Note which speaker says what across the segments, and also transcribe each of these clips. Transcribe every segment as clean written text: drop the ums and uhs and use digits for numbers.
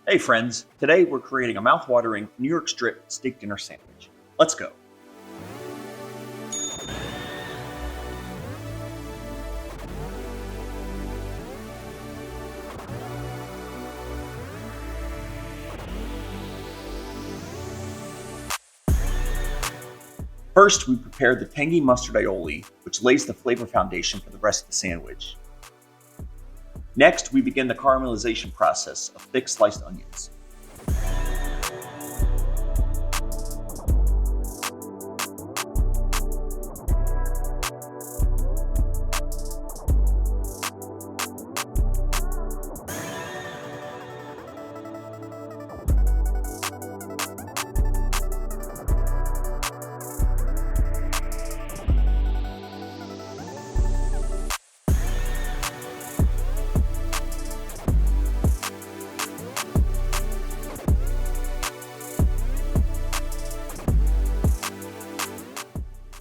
Speaker 1: Hey friends, today we're creating a mouth-watering New York strip steak dinner sandwich. Let's go. First, we prepare the tangy mustard aioli, which lays the flavor foundation for the rest of the sandwich. Next, we begin the caramelization process of thick sliced onions.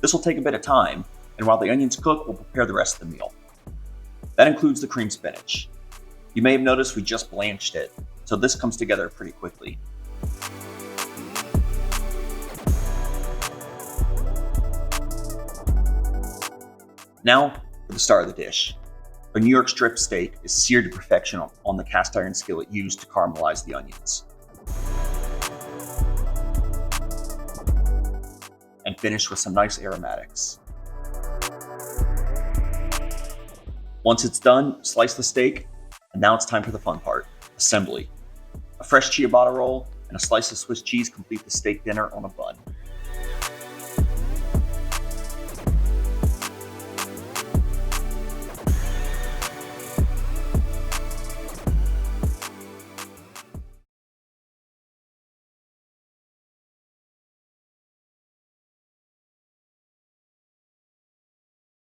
Speaker 1: This will take a bit of time, and while the onions cook, we'll prepare the rest of the meal. That includes the creamed spinach. You may have noticed we just blanched it, so this comes together pretty quickly. Now, for the star of the dish. A New York strip steak is seared to perfection on the cast iron skillet used to caramelize the onions. And finish with some nice aromatics. Once it's done, slice the steak, and now it's time for the fun part, assembly. A fresh ciabatta roll and a slice of Swiss cheese complete the steak dinner on a bun.